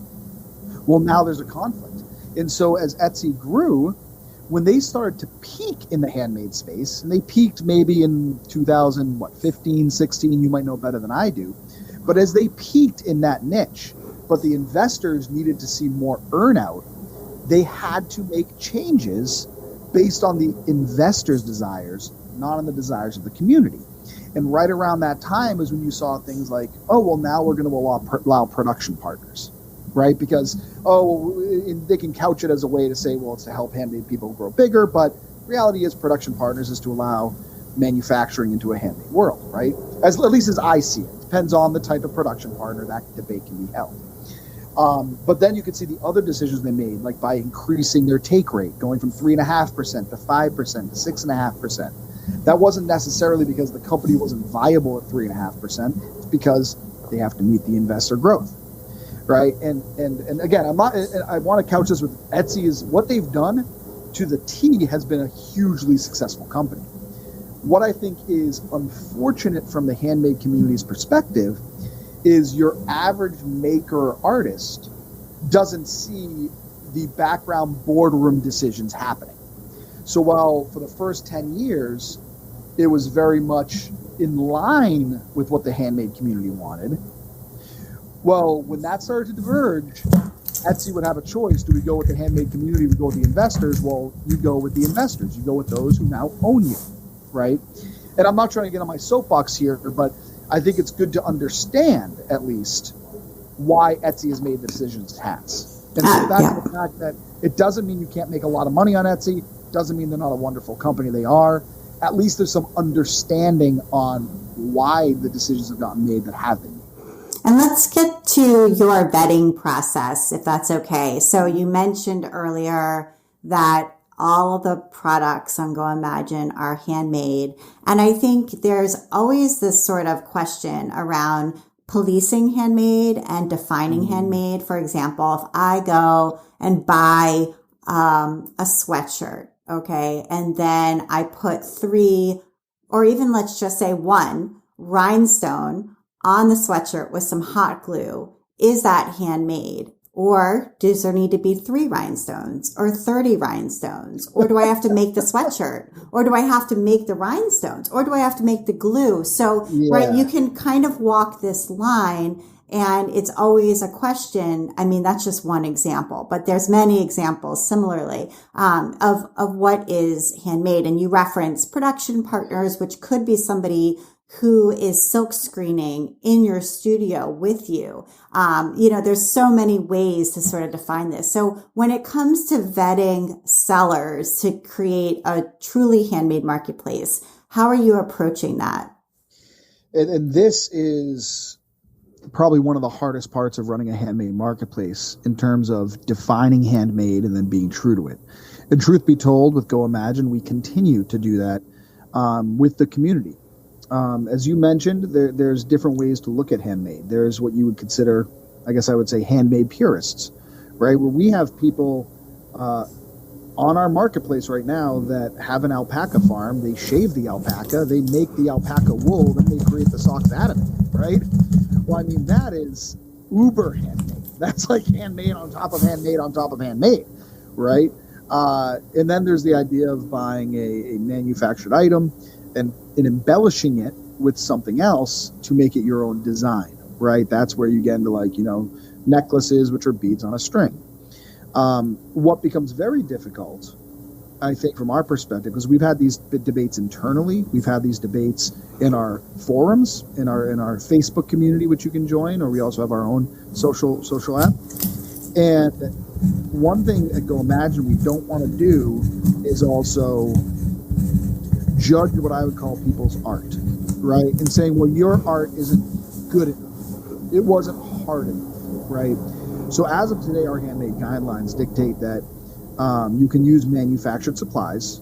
Well, now there's a conflict. And so as Etsy grew, when they started to peak in the handmade space, and they peaked maybe in 2015, 16, you might know better than I do, but as they peaked in that niche, but the investors needed to see more earnout, they had to make changes based on the investors' desires, not on the desires of the community. And right around that time is when you saw things like, oh, well, now we're going to allow production partners, right? Because, they can couch it as a way to say, well, it's to help handmade people grow bigger, but reality is production partners is to allow manufacturing into a handmade world, right? At least as I see it. Depends on the type of production partner, that debate can be held. But then you can see the other decisions they made, like by increasing their take rate, going from 3.5% to 5% to 6.5%. That wasn't necessarily because the company wasn't viable at 3.5%. It's because they have to meet the investor growth, right? And again, I want to couch this with Etsy is what they've done to the T has been a hugely successful company. What I think is unfortunate from the handmade community's perspective is your average maker or artist doesn't see the background boardroom decisions happening. So while for the first 10 years, it was very much in line with what the handmade community wanted, well, when that started to diverge, Etsy would have a choice. Do we go with the handmade community? Do we go with the investors? Well, you go with the investors. You go with those who now own you, right? And I'm not trying to get on my soapbox here, but I think it's good to understand, at least, why Etsy has made the decisions it has. And so back to the fact that it doesn't mean you can't make a lot of money on Etsy, doesn't mean they're not a wonderful company. They are. At least there's some understanding on why the decisions have gotten made that have been made. And let's get to your vetting process, if that's okay. So you mentioned earlier that all of the products on Goimagine are handmade. And I think there's always this sort of question around policing handmade and defining handmade. For example, if I go and buy a sweatshirt, okay, and then I put 3, or even let's just say 1 rhinestone on the sweatshirt with some hot glue, is that handmade? Or does there need to be 3 rhinestones or 30 rhinestones? Or do I have to make the sweatshirt? Or do I have to make the rhinestones? Or do I have to make the glue? So, right, you can kind of walk this line. And it's always a question. I mean, that's just one example, but there's many examples similarly, of what is handmade. And you reference production partners, which could be somebody who is silk screening in your studio with you. There's so many ways to sort of define this. So when it comes to vetting sellers to create a truly handmade marketplace, how are you approaching that? And this is probably one of the hardest parts of running a handmade marketplace in terms of defining handmade and then being true to it. And truth be told, with Goimagine, we continue to do that with the community. As you mentioned, there's different ways to look at handmade. There's what you would consider, I guess I would say, handmade purists, right? Where we have people on our marketplace right now that have an alpaca farm. They shave the alpaca, they make the alpaca wool, then they create the socks out of it, right? Well, I mean, that is uber handmade. That's like handmade on top of handmade on top of handmade, right? And then there's the idea of buying a manufactured item and embellishing it with something else to make it your own design, right? That's where you get into necklaces, which are beads on a string. What becomes very difficult, I think, from our perspective, because we've had these debates internally, we've had these debates in our forums, in our Facebook community, which you can join, or we also have our own social app. And one thing at Goimagine we don't want to do is also judge what I would call people's art, right? And saying, well, your art isn't good enough. It wasn't hard enough, right? So as of today, our handmade guidelines dictate that you can use manufactured supplies,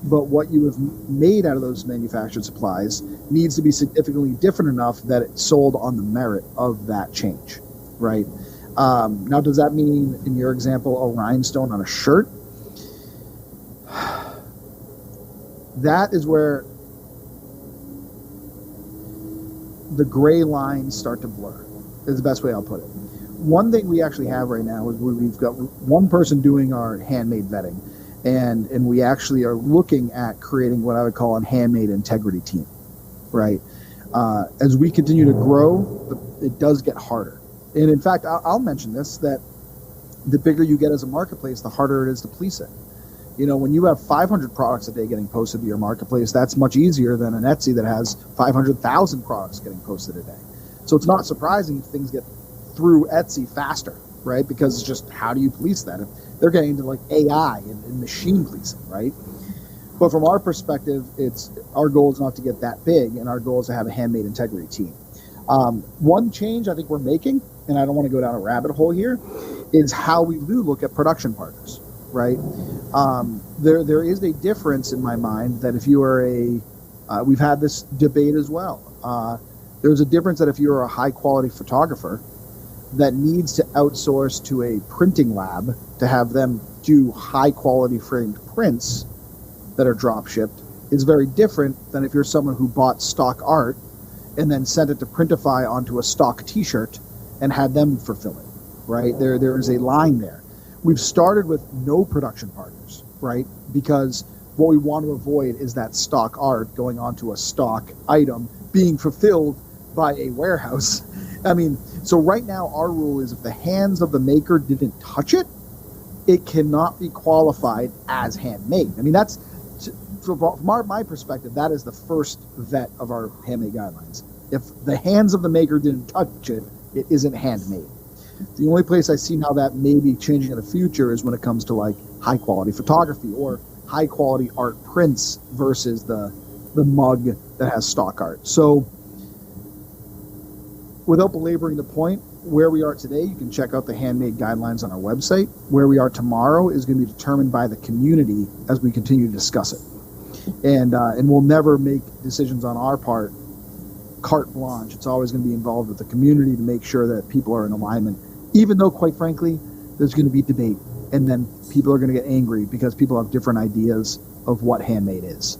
but what you have made out of those manufactured supplies needs to be significantly different enough that it's sold on the merit of that change, right? Now, does that mean, in your example, a rhinestone on a shirt? That is where the gray lines start to blur, is the best way I'll put it. One thing we actually have right now is we've got one person doing our handmade vetting, and we actually are looking at creating what I would call a handmade integrity team, right? As we continue to grow, it does get harder. And in fact, I'll mention this, that the bigger you get as a marketplace, the harder it is to police it. When you have 500 products a day getting posted to your marketplace, that's much easier than an Etsy that has 500,000 products getting posted a day. So it's not surprising if things get through Etsy faster, right? Because it's just, how do you police that? They're getting into AI and machine policing, right? But from our perspective, our goal is not to get that big, and our goal is to have a handmade integrity team. One change I think we're making, and I don't want to go down a rabbit hole here, is how we do look at production partners, right? There is a difference in my mind that if you are we've had this debate as well. There's a difference that if you're a high quality photographer that needs to outsource to a printing lab to have them do high quality framed prints that are drop shipped, is very different than if you're someone who bought stock art and then sent it to Printify onto a stock t-shirt and had them fulfill it, right? There is a line there. We've started with no production partners, right? Because what we want to avoid is that stock art going onto a stock item being fulfilled by a warehouse. I mean, so right now our rule is if the hands of the maker didn't touch it, it cannot be qualified as handmade. I mean, that's, from my perspective, that is the first vet of our handmade guidelines. If the hands of the maker didn't touch it, it isn't handmade. The only place I see now that may be changing in the future is when it comes to high quality photography or high quality art prints versus the mug that has stock art. So without belaboring the point, where we are today, you can check out the handmade guidelines on our website. Where we are tomorrow is going to be determined by the community as we continue to discuss it. And we'll never make decisions on our part carte blanche. It's always going to be involved with the community to make sure that people are in alignment, even though, quite frankly, there's going to be debate. And then people are going to get angry because people have different ideas of what handmade is.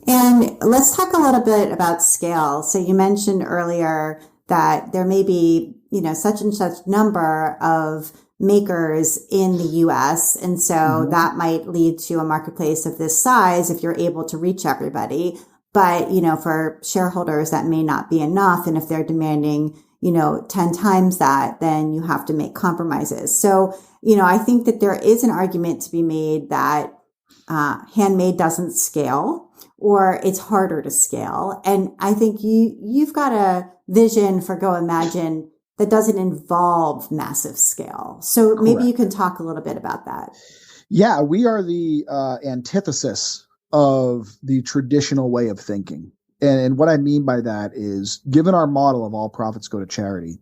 And let's talk a little bit about scale. So you mentioned earlier that there may be, such and such number of makers in the US. And so that might lead to a marketplace of this size if you're able to reach everybody. But, for shareholders, that may not be enough. And if they're demanding, 10 times that, then you have to make compromises. So, I think that there is an argument to be made that handmade doesn't scale, or it's harder to scale. And I think you've got a vision for Goimagine that doesn't involve massive scale. So maybe you can talk a little bit about that. Yeah, we are the antithesis of the traditional way of thinking. And what I mean by that is, given our model of all profits go to charity,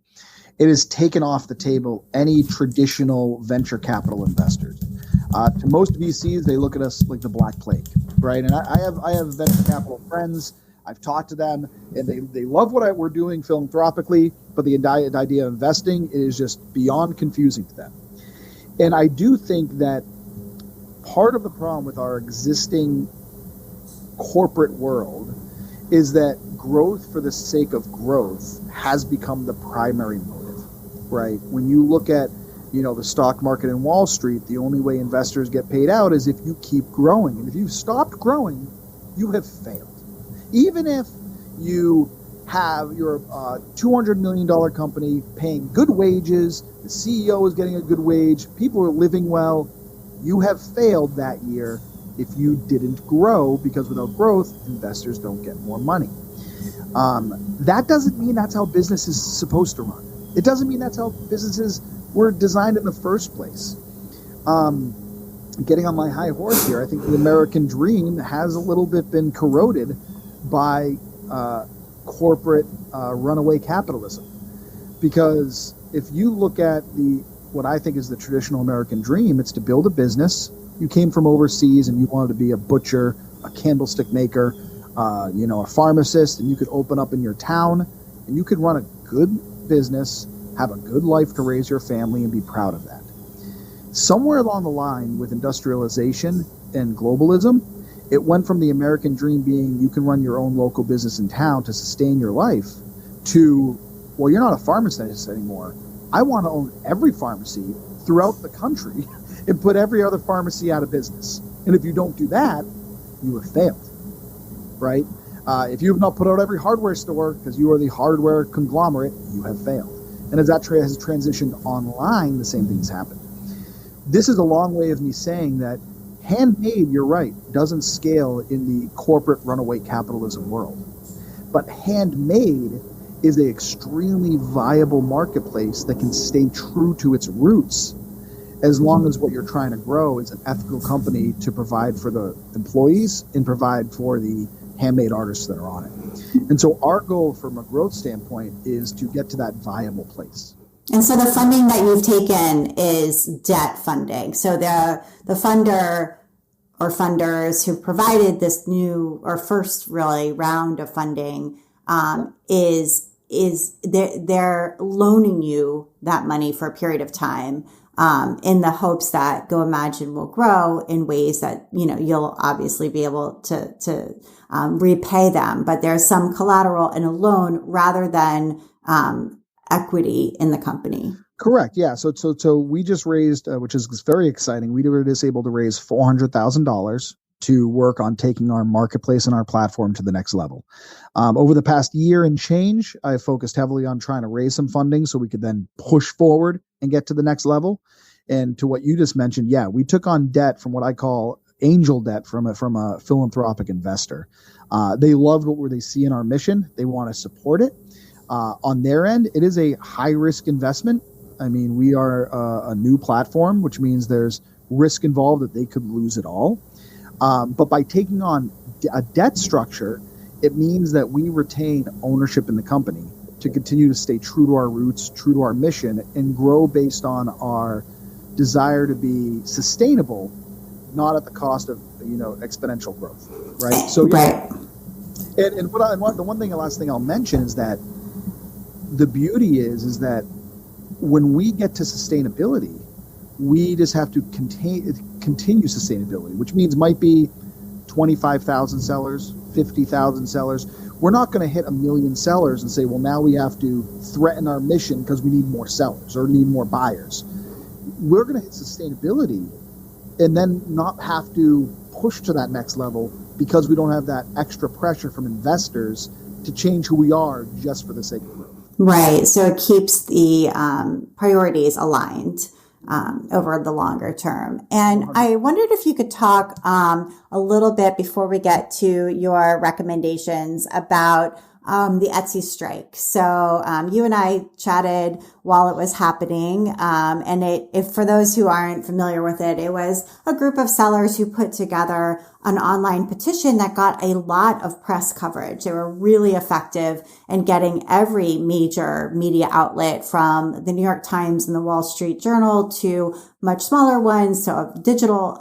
it has taken off the table any traditional venture capital investors. To most VCs, they look at us like the Black Plague, right? And I have venture capital friends. I've talked to them, and they love what we're doing philanthropically, but the idea of investing is just beyond confusing to them. And I do think that part of the problem with our existing corporate world is that growth for the sake of growth has become the primary motive, right? When you look at, the stock market in Wall Street, the only way investors get paid out is if you keep growing. And if you've stopped growing, you have failed. Even if you have your $200 million company paying good wages, the CEO is getting a good wage, people are living well, you have failed that year if you didn't grow, because without growth, investors don't get more money. That doesn't mean that's how business is supposed to run. It doesn't mean that's how businesses were designed in the first place. Getting on my high horse here, I think the American dream has a little bit been corroded by corporate runaway capitalism. Because if you look at what I think is the traditional American dream, it's to build a business. You came from overseas and you wanted to be a butcher, a candlestick maker, a pharmacist, and you could open up in your town and you could run a good business, have a good life to raise your family, and be proud of that. Somewhere along the line with industrialization and globalism, it went from the American dream being you can run your own local business in town to sustain your life to, well, you're not a pharmacist anymore. I want to own every pharmacy throughout the country and put every other pharmacy out of business. And if you don't do that, you have failed, right? If you have not put out every hardware store because you are the hardware conglomerate, you have failed. And as that has transitioned online, the same thing's happened. This is a long way of me saying that handmade, you're right, doesn't scale in the corporate runaway capitalism world. But handmade is an extremely viable marketplace that can stay true to its roots as long as what you're trying to grow is an ethical company to provide for the employees and provide for the handmade artists that are on it. And so our goal from a growth standpoint is to get to that viable place. And so the funding that you've taken is debt funding. So the funder or funders who provided this new or first really round of funding is they're loaning you that money for a period of time in the hopes that Goimagine will grow in ways that you'll obviously be able to repay them. But there's some collateral in a loan rather than equity in the company. Correct. Yeah. So we just raised, which is very exciting. We were just able to raise $400,000 to work on taking our marketplace and our platform to the next level. Over the past year and change, I focused heavily on trying to raise some funding so we could then push forward and get to the next level. And to what you just mentioned, yeah, we took on debt from what I call angel debt from a philanthropic investor. They loved what they see in our mission. They want to support it. On their end, it is a high risk investment. I mean, we are a new platform, which means there's risk involved that they could lose it all. But by taking on a debt structure, it means that we retain ownership in the company to continue to stay true to our roots, true to our mission, and grow based on our desire to be sustainable, not at the cost of exponential growth, right? So yeah, and the last thing I'll mention is that the beauty is that when we get to sustainability, we just have to continue sustainability, which means might be 25,000 sellers, 50,000 sellers. We're not going to hit 1 million sellers and say, well, now we have to threaten our mission because we need more sellers or need more buyers. We're going to hit sustainability and then not have to push to that next level because we don't have that extra pressure from investors to change who we are just for the sake of growth. Right. So it keeps the priorities aligned over the longer term. And I wondered if you could talk a little bit before we get to your recommendations about the Etsy strike. So you and I chatted while it was happening. And if for those who aren't familiar with it, it was a group of sellers who put together an online petition that got a lot of press coverage. They were really effective in getting every major media outlet, from the New York Times and the Wall Street Journal to much smaller ones, to digital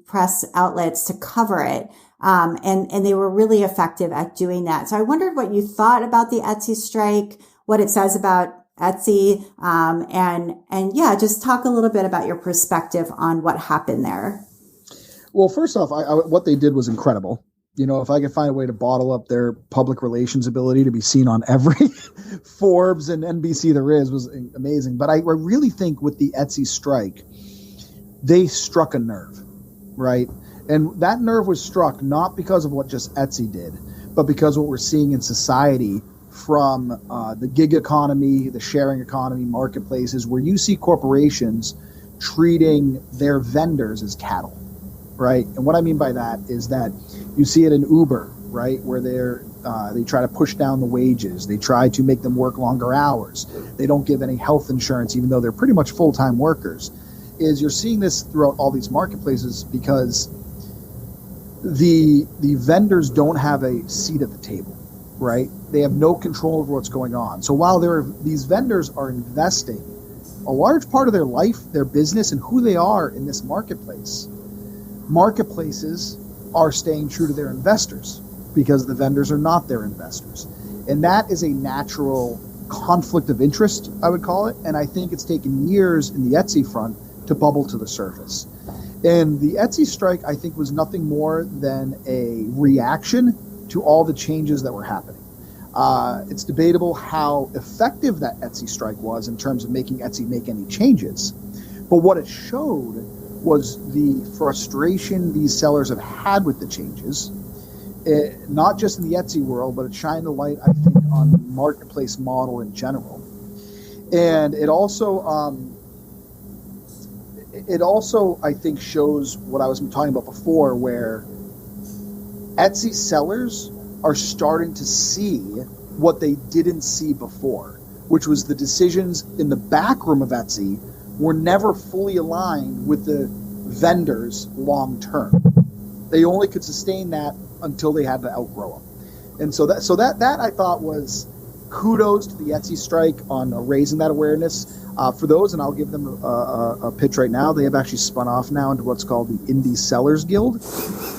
press outlets, to cover it. And they were really effective at doing that. So I wondered what you thought about the Etsy strike, what it says about Etsy, and yeah, just talk a little bit about your perspective on what happened there. Well, first off, what they did was incredible. You know, if I could find a way to bottle up their public relations ability to be seen on every Forbes and NBC there is, was amazing. But I really think with the Etsy strike, they struck a nerve, right? And that nerve was struck not because of what just Etsy did, but because what we're seeing in society from the gig economy, the sharing economy, marketplaces, where you see corporations treating their vendors as cattle, right? And what I mean by that is that you see it in Uber, right, where they try to push down the wages. They try to make them work longer hours. They don't give any health insurance, even though they're pretty much full-time workers. You're seeing this throughout all these marketplaces because the vendors don't have a seat at the table, right? They have no control over what's going on. So while these vendors are investing a large part of their life, their business, and who they are in this marketplace, marketplaces are staying true to their investors because the vendors are not their investors. And that is a natural conflict of interest, I would call it. And I think it's taken years in the Etsy front to bubble to the surface. And the Etsy strike, I think, was nothing more than a reaction to all the changes that were happening. It's debatable how effective that Etsy strike was in terms of making Etsy make any changes. But what it showed was the frustration these sellers have had with the changes, not just in the Etsy world, but it shined the light, I think, on the marketplace model in general. And it also, I think, shows what I was talking about before, where Etsy sellers are starting to see what they didn't see before, which was the decisions in the back room of Etsy were never fully aligned with the vendors long term. They only could sustain that until they had to outgrow them. And so that I thought was kudos to the Etsy strike on raising that awareness. For those, and I'll give them a pitch right now, they have actually spun off now into what's called the Indie Sellers Guild.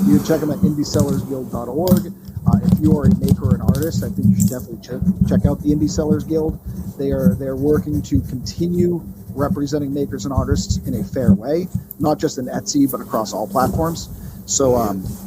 You can check them at indiesellersguild.org. If you are a maker or an artist, I think you should definitely check out the Indie Sellers Guild. They're working to continue representing makers and artists in a fair way, not just in Etsy, but across all platforms. So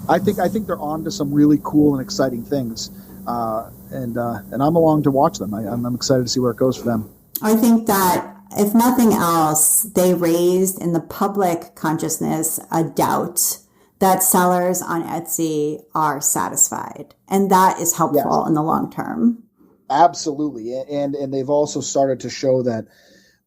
I think they're on to some really cool and exciting things, and I'm along to watch them. I'm excited to see where it goes for them. I think that if nothing else, they raised in the public consciousness a doubt that sellers on Etsy are satisfied, and that is helpful in the long term. Absolutely, and they've also started to show that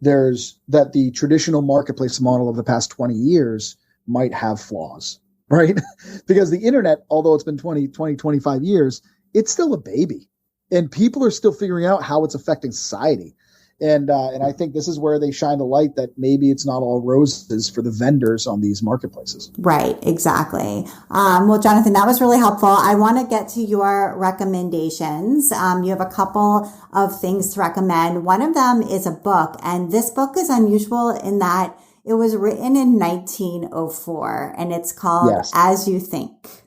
that the traditional marketplace model of the past 20 years might have flaws, right? Because the internet, although it's been 25 years, it's still a baby, and people are still figuring out how it's affecting society. And I think this is where they shine the light that maybe it's not all roses for the vendors on these marketplaces. Right, exactly. Well, Jonathan, that was really helpful. I want to get to your recommendations. You have a couple of things to recommend. One of them is a book, and this book is unusual in that it was written in 1904, and it's called As You Think.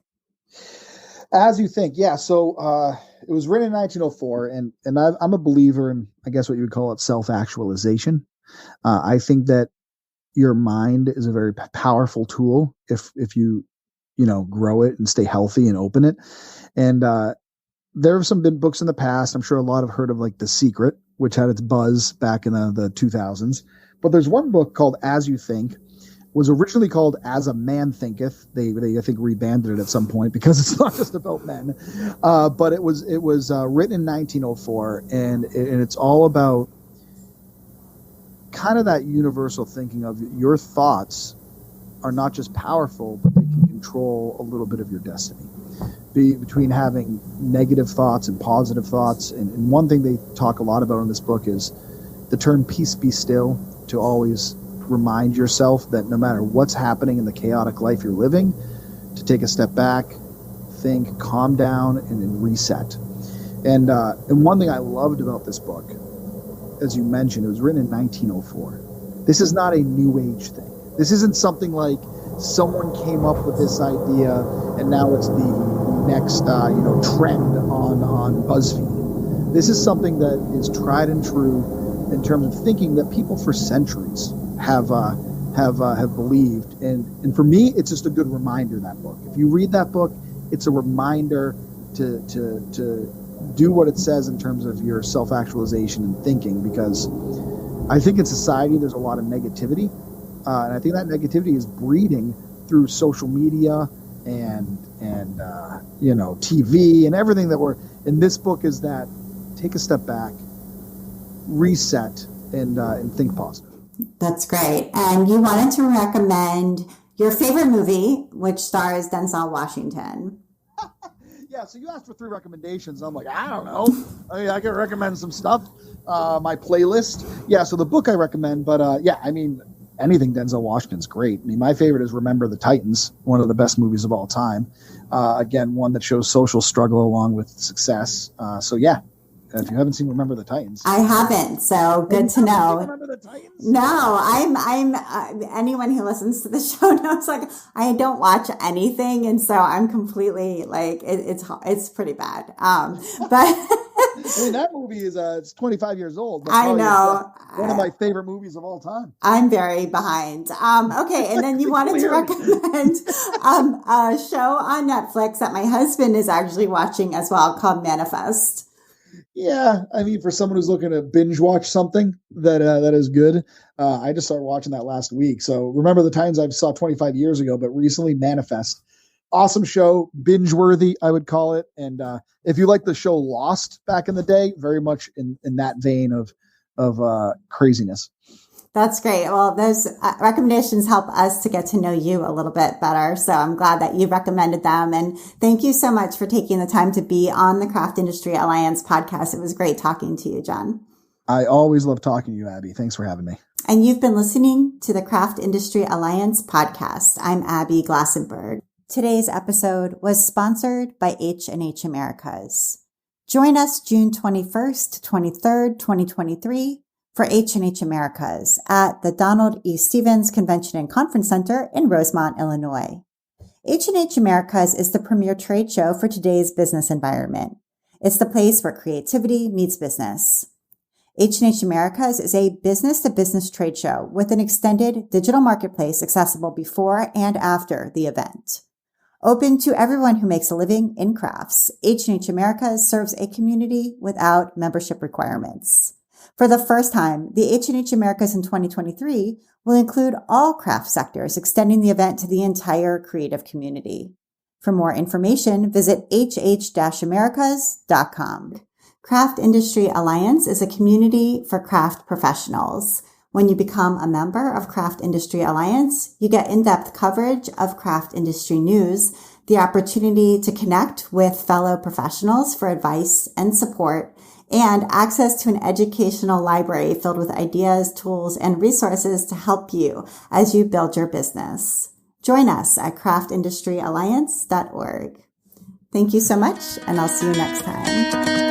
As You Think, yeah. So it was written in 1904, and I'm a believer in, I guess, what you would call it, self-actualization. I think that your mind is a very powerful tool if you grow it and stay healthy and open it. And there have been books in the past. I'm sure a lot have heard of, like, The Secret, which had its buzz back in the 2000s. But there's one book called As You Think was originally called As a Man Thinketh. They I think rebanded it at some point because it's not just about men. But it was written in 1904, and it's all about kind of that universal thinking of your thoughts are not just powerful, but they can control a little bit of your destiny. Between having negative thoughts and positive thoughts. And one thing they talk a lot about in this book is the term peace be still, to always remind yourself that no matter what's happening in the chaotic life you're living, to take a step back, think, calm down, and reset. And one thing I loved about this book, as you mentioned, it was written in 1904. This is not a new age thing. This isn't something like someone came up with this idea and now it's the next trend on BuzzFeed. This is something that is tried and true in terms of thinking that people for centuries have believed. And for me, it's just a good reminder, that book. If you read that book, it's a reminder to do what it says in terms of your self-actualization and thinking, because I think in society there's a lot of negativity. And I think that negativity is breeding through social media and TV and everything that we're in. This book is that take a step back, reset, and think positive. That's great. And you wanted to recommend your favorite movie, which stars Denzel Washington. Yeah, so you asked for 3 recommendations. I'm like, I don't know. I can recommend some stuff. My playlist. Yeah, so the book I recommend, but anything Denzel Washington's great. I mean, my favorite is Remember the Titans, one of the best movies of all time. Again, one that shows social struggle along with success. If you haven't seen Remember the Titans, I haven't. So good to know. Remember the Titans? No, I'm anyone who listens to the show knows, like, I don't watch anything. And so I'm completely like, it's pretty bad. But I mean, that movie is it's 25 years old. I know. One of my favorite movies of all time. I'm very behind. Okay. And then you wanted to recommend a show on Netflix that my husband is actually watching as well, called Manifest. Yeah, I mean, for someone who's looking to binge watch something that is good, I just started watching that last week. So Remember the Titans I saw 25 years ago, but recently Manifest. Awesome show, binge-worthy, I would call it. And if you like the show Lost back in the day, very much in that vein of craziness. That's great. Well, those recommendations help us to get to know you a little bit better. So I'm glad that you recommended them. And thank you so much for taking the time to be on the Craft Industry Alliance podcast. It was great talking to you, Jon. I always love talking to you, Abby. Thanks for having me. And you've been listening to the Craft Industry Alliance podcast. I'm Abby Glassenberg. Today's episode was sponsored by H&H Americas. Join us June 21st to 23rd, 2023 for H&H Americas at the Donald E. Stevens Convention and Conference Center in Rosemont, Illinois. H&H Americas is the premier trade show for today's business environment. It's the place where creativity meets business. H&H Americas is a business-to-business trade show with an extended digital marketplace accessible before and after the event. Open to everyone who makes a living in crafts, H&H Americas serves a community without membership requirements. For the first time, the H&H Americas in 2023 will include all craft sectors, extending the event to the entire creative community. For more information, visit hh-americas.com. Craft Industry Alliance is a community for craft professionals. When you become a member of Craft Industry Alliance, you get in-depth coverage of craft industry news, the opportunity to connect with fellow professionals for advice and support, and access to an educational library filled with ideas, tools, and resources to help you as you build your business. Join us at craftindustrｙalliance.org. Thank you so much, and I'll see you next time.